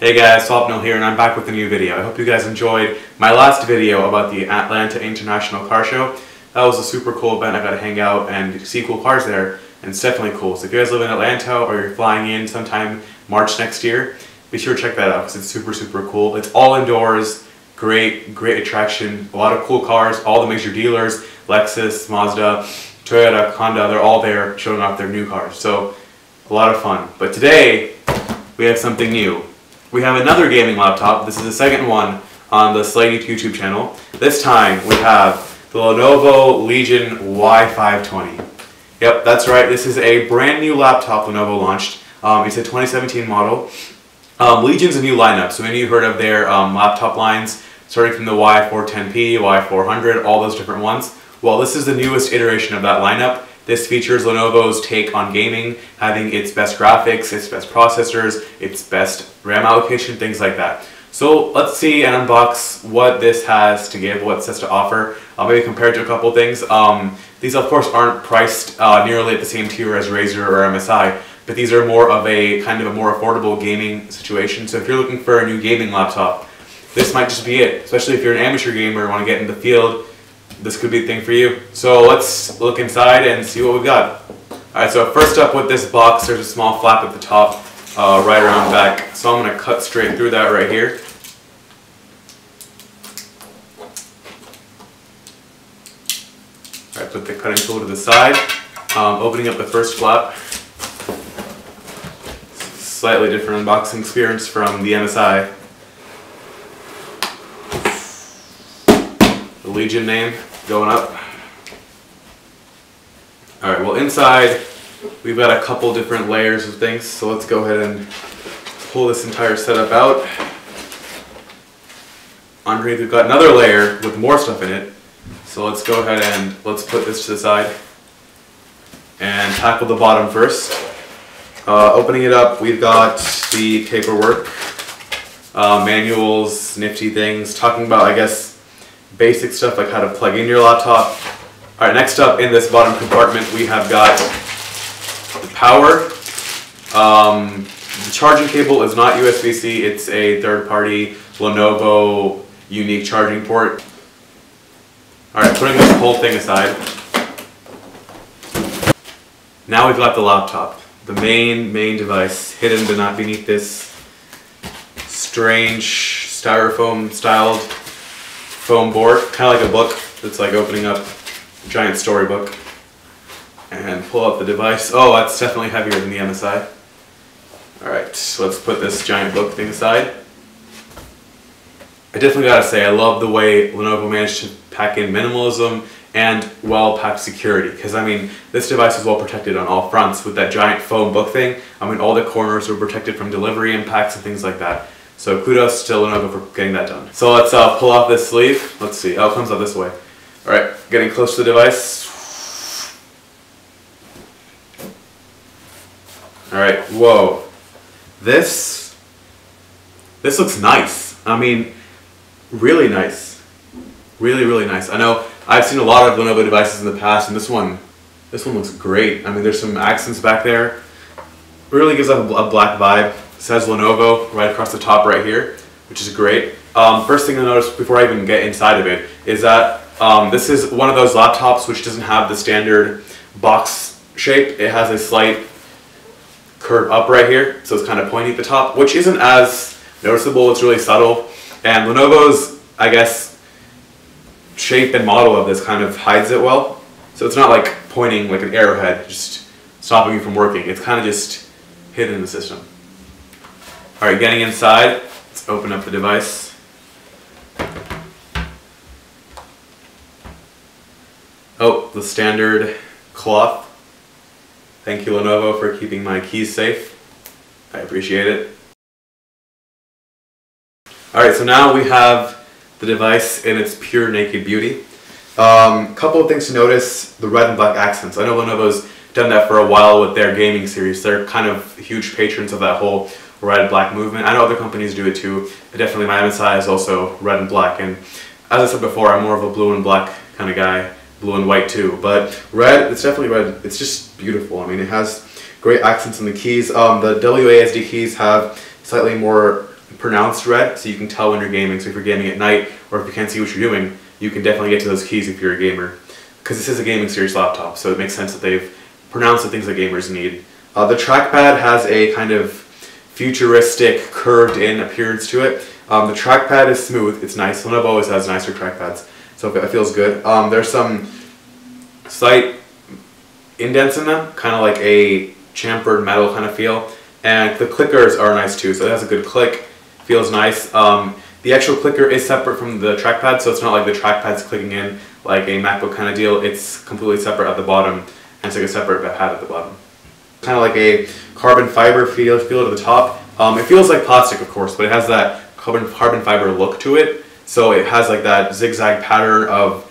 Hey guys, Swapnil here, and I'm back with a new video. I hope you guys enjoyed my last video about the Atlanta International Car Show. That was a super cool event. I got to hang out and see cool cars there, and it's definitely cool. So if you guys live in Atlanta or you're flying in sometime March next year, be sure to check that out because it's super cool. It's all indoors, great attraction, a lot of cool cars, all the major dealers, Lexus, Mazda, Toyota, Honda, they're all there showing off their new cars. So a lot of fun. But today we have something new. We have another gaming laptop. This is the second one on the SLADe YouTube channel. This time we have the Lenovo Legion Y520. Yep, that's right. This is a brand new laptop Lenovo launched. It's a 2017 model. Legion's a new lineup, so maybe you've heard of their laptop lines, starting from the Y410P, Y400, all those different ones. Well, this is the newest iteration of that lineup. This features Lenovo's take on gaming, having its best graphics, its best processors, its best RAM allocation, things like that. So let's see and unbox what this has to give, what it has to offer. Maybe compare it to a couple things. These of course aren't priced nearly at the same tier as Razer or MSI, but these are more of a kind of a more affordable gaming situation. So if you're looking for a new gaming laptop, this might just be it, especially if you're an amateur gamer and want to get in the field. This could be the thing for you. So let's look inside and see what we've got. Alright, so first up with this box, there's a small flap at the top, right around the back. So I'm going to cut straight through that right here. Alright, put the cutting tool to the side. Opening up the first flap. Slightly different unboxing experience from the MSI. The Legion name going up. Alright, well inside we've got a couple different layers of things, so let's go ahead and pull this entire setup out. Underneath we've got another layer with more stuff in it, so let's go ahead and let's put this to the side and tackle the bottom first. Opening it up, we've got the paperwork, manuals, nifty things, talking about, I guess, basic stuff like how to plug in your laptop. Alright, next up in this bottom compartment we have got the power. The charging cable is not USB-C, it's a third-party Lenovo unique charging port. Alright, putting this whole thing aside. Now we've got the laptop. The main device hidden beneath this strange styrofoam styled foam board, kind of like a book. It's like opening up a giant storybook. And pull out the device. Oh, that's definitely heavier than the MSI. Alright, so let's put this giant book thing aside. I definitely gotta say, I love the way Lenovo managed to pack in minimalism and well-packed security. Because, I mean, this device is well protected on all fronts with that giant foam book thing. I mean, all the corners are protected from delivery impacts and things like that. So kudos to Lenovo for getting that done. So let's pull off this sleeve. Let's see. Oh, it comes out this way. Alright, getting close to the device. Alright, whoa. This looks nice. I mean, really nice. Really nice. I know I've seen a lot of Lenovo devices in the past, and this one looks great. I mean, there's some accents back there. Really gives off a black vibe. It says Lenovo right across the top right here, which is great. First thing I noticed before I even get inside of it is that this is one of those laptops which doesn't have the standard box shape. It has a slight curve up right here, so it's kind of pointy at the top, which isn't as noticeable. It's really subtle. And Lenovo's, I guess, shape and model of this kind of hides it well. So it's not like pointing like an arrowhead, just stopping you from working. It's kind of just hidden in the system. Alright, getting inside, let's open up the device. Oh, the standard cloth. Thank you, Lenovo, for keeping my keys safe. I appreciate it. Alright, so now we have the device in its pure naked beauty. Couple of things to notice, the red and black accents. I know Lenovo's done that for a while with their gaming series. They're kind of huge patrons of that whole red and black movement. I know other companies do it too, but definitely my MSI is also red and black. And as I said before, I'm more of a blue and black kind of guy, blue and white too. But red, it's definitely red. It's just beautiful. I mean, it has great accents in the keys. The WASD keys have slightly more pronounced red, so you can tell when you're gaming. So if you're gaming at night, or if you can't see what you're doing, you can definitely get to those keys if you're a gamer. Because this is a gaming series laptop, so it makes sense that they've pronounced the things that gamers need. The trackpad has a kind of futuristic, curved-in appearance to it. The trackpad is smooth, it's nice. Lenovo always has nicer trackpads, so it feels good. There's some slight indents in them, kind of like a chamfered metal kind of feel. And the clickers are nice too, so it has a good click, feels nice. The actual clicker is separate from the trackpad, so it's not like the trackpad's clicking in like a MacBook kind of deal. It's completely separate at the bottom, and it's like a separate pad at the bottom. Kind of like a carbon fiber feel to the top. It feels like plastic, of course, but it has that carbon fiber look to it. So it has like that zigzag pattern of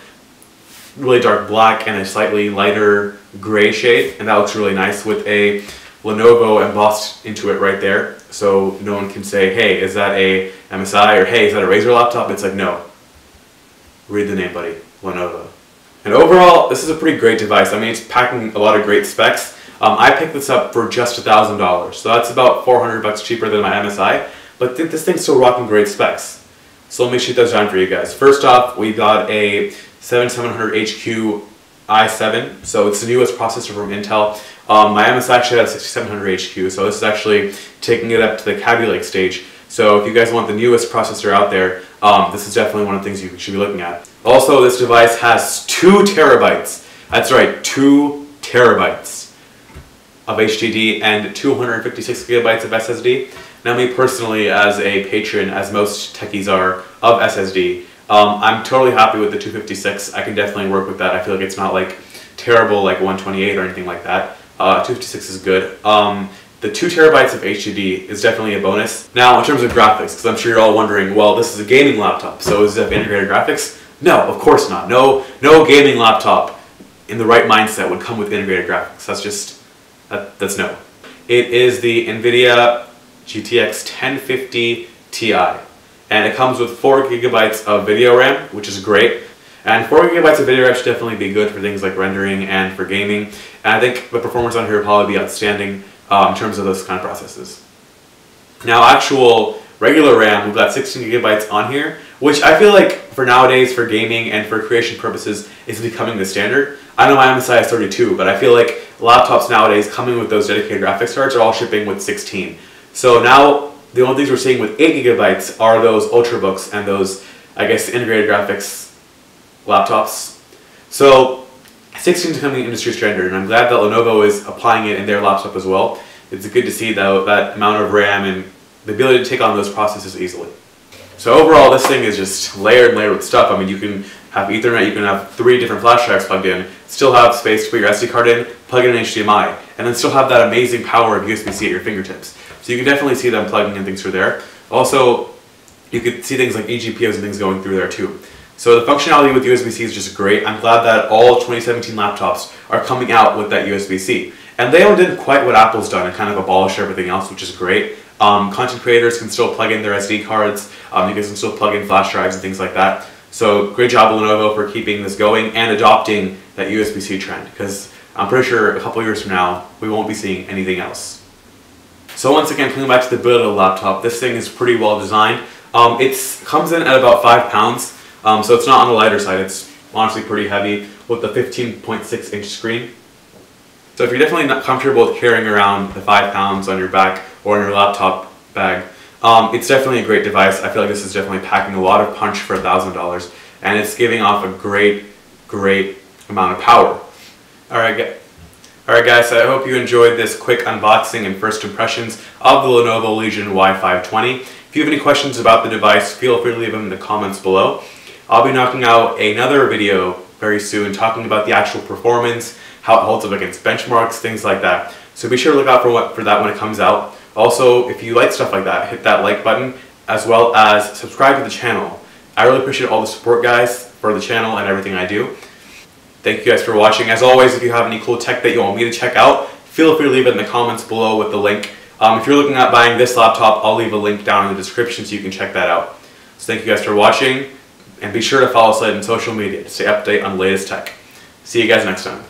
really dark black and a slightly lighter gray shade, and that looks really nice with a Lenovo embossed into it right there. So no one can say, hey, is that a MSI, or hey, is that a Razer laptop? It's like, no. Read the name, buddy. Lenovo. And overall, this is a pretty great device. I mean, it's packing a lot of great specs. I picked this up for just $1,000, so that's about $400 cheaper than my MSI, but this thing's still rocking great specs. So let me shoot those down for you guys. First off, we got a 7700HQ i7, so it's the newest processor from Intel. My MSI actually had a 6700HQ, so this is actually taking it up to the Kaby Lake stage. So if you guys want the newest processor out there, this is definitely one of the things you should be looking at. Also, this device has 2 terabytes. That's right, 2 terabytes of HDD and 256 gigabytes of SSD. Now me personally, as a patron, as most techies are, of SSD, I'm totally happy with the 256. I can definitely work with that. I feel like it's not like terrible like 128 or anything like that. 256 is good. The 2 terabytes of HDD is definitely a bonus. Now, in terms of graphics, because I'm sure you're all wondering, well, this is a gaming laptop, so does it have integrated graphics? No, of course not. No gaming laptop in the right mindset would come with integrated graphics. That's no. It is the NVIDIA GTX 1050 Ti, and it comes with 4 gigabytes of video RAM, which is great. And 4 gigabytes of video RAM should definitely be good for things like rendering and for gaming. And I think the performance on here will probably be outstanding in terms of those kind of processes. Now, actual regular RAM, we've got 16 gigabytes on here, which I feel like for nowadays, for gaming and for creation purposes, is becoming the standard. I know my MSI is 32, but I feel like laptops nowadays coming with those dedicated graphics cards are all shipping with 16. So now, the only things we're seeing with 8 gigabytes are those Ultrabooks and those, I guess, integrated graphics laptops. So 16 is becoming industry standard, and I'm glad that Lenovo is applying it in their laptop as well. It's good to see that amount of RAM and the ability to take on those processes easily. So overall, this thing is just layered with stuff. I mean, you can have Ethernet, you can have 3 different flash drives plugged in, still have space to put your SD card in, plug in an HDMI, and then still have that amazing power of USB-C at your fingertips. So you can definitely see them plugging in things through there. Also, you could see things like eGPOs and things going through there too. So the functionality with USB-C is just great. I'm glad that all 2017 laptops are coming out with that USB-C. And they all did quite what Apple's done and kind of abolished everything else, which is great. Content creators can still plug in their SD cards. You guys can still plug in flash drives and things like that. So great job, Lenovo, for keeping this going and adopting that USB-C trend, because I'm pretty sure a couple years from now, we won't be seeing anything else. So once again, coming back to the build of the laptop, this thing is pretty well designed. It comes in at about 5 pounds, so it's not on the lighter side. It's honestly pretty heavy with the 15.6-inch screen. So if you're definitely not comfortable with carrying around the 5 pounds on your back or in your laptop bag, it's definitely a great device. I feel like this is definitely packing a lot of punch for $1,000, and it's giving off a great amount of power. Alright guys, so I hope you enjoyed this quick unboxing and first impressions of the Lenovo Legion Y520. If you have any questions about the device, feel free to leave them in the comments below. I'll be knocking out another video very soon talking about the actual performance, how it holds up against benchmarks, things like that. So be sure to look out for that when it comes out. Also, if you like stuff like that, hit that like button, as well as subscribe to the channel. I really appreciate all the support, guys, for the channel and everything I do. Thank you guys for watching. As always, if you have any cool tech that you want me to check out, feel free to leave it in the comments below with the link. If you're looking at buying this laptop, I'll leave a link down in the description so you can check that out. So thank you guys for watching, and be sure to follow SLADe on social media to stay up to date on the latest tech. See you guys next time.